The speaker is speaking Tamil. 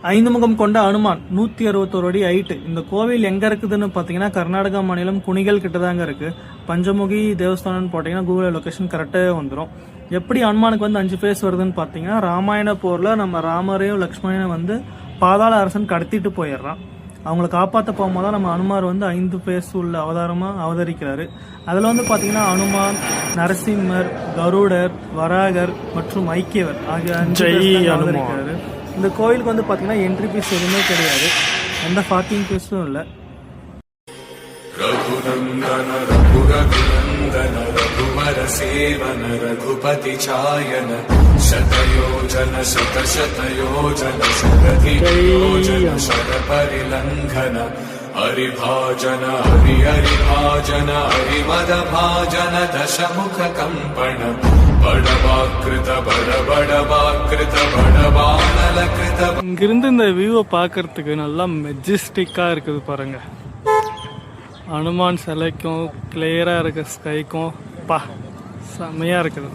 ஐந்து முகம் கொண்ட அனுமான் 161 அடி ஹைட்டு. இந்த கோவில் எங்க இருக்குதுன்னு பாத்தீங்கன்னா கர்நாடகா மாநிலம் குணிகல் கிட்ட தாங்க இருக்கு. பஞ்சமுகி தேவஸ்தானம்னு போட்டீங்கன்னா கூகுள் லொகேஷன் கரெக்டாக வந்துடும். எப்படி அனுமானுக்கு 5 ஃபேஸ் வருதுன்னு பாத்தீங்கன்னா, ராமாயண போர்ல நம்ம ராமரையும் லக்ஷ்மணையும் பாதாள அரசன் கடத்திட்டு போயிடுறான். அவங்களை காப்பாற்ற போகும்போது தான் நம்ம அனுமார் 5 ஃபேஸ் உள்ள அவதாரமா அவதரிக்கிறாரு. அதுல பாத்தீங்கன்னா அனுமான், நரசிம்மர், கருடர், வராகர் மற்றும் ஐக்கியவர் ஆகிய 5 அவதரிக்கிறாரு. இந்த கோயிலுக்கு பாத்தீங்கன்னா என்ட்ரி ஃபீஸ் எதுவுமே கிடையாது, எந்த பார்க்கிங் ஃபீஸும் இல்லை. ரகுநந்தன ரகுரகுநந்தன ரகுவர சேவன ரகுபதி சாயன சதயோஜன சதசதயோஜன சததியோஜன சதபரிலங்கன ஹரிபாஜன ஹரி ஹரிபாஜன ஹரிமதபாஜன தசமுக கம்பண படவாக்கிருத படபடவாக்கிருத படபானலகிருத. இங்கிருந்து இந்த வியூவை பார்க்கறதுக்கு நல்லா மெஜஸ்டிக்கா இருக்குது பாருங்க. அனுமான் சிலைக்கும் கிளியரா இருக்க ஸ்கைக்கும் செம்மையா இருக்குது.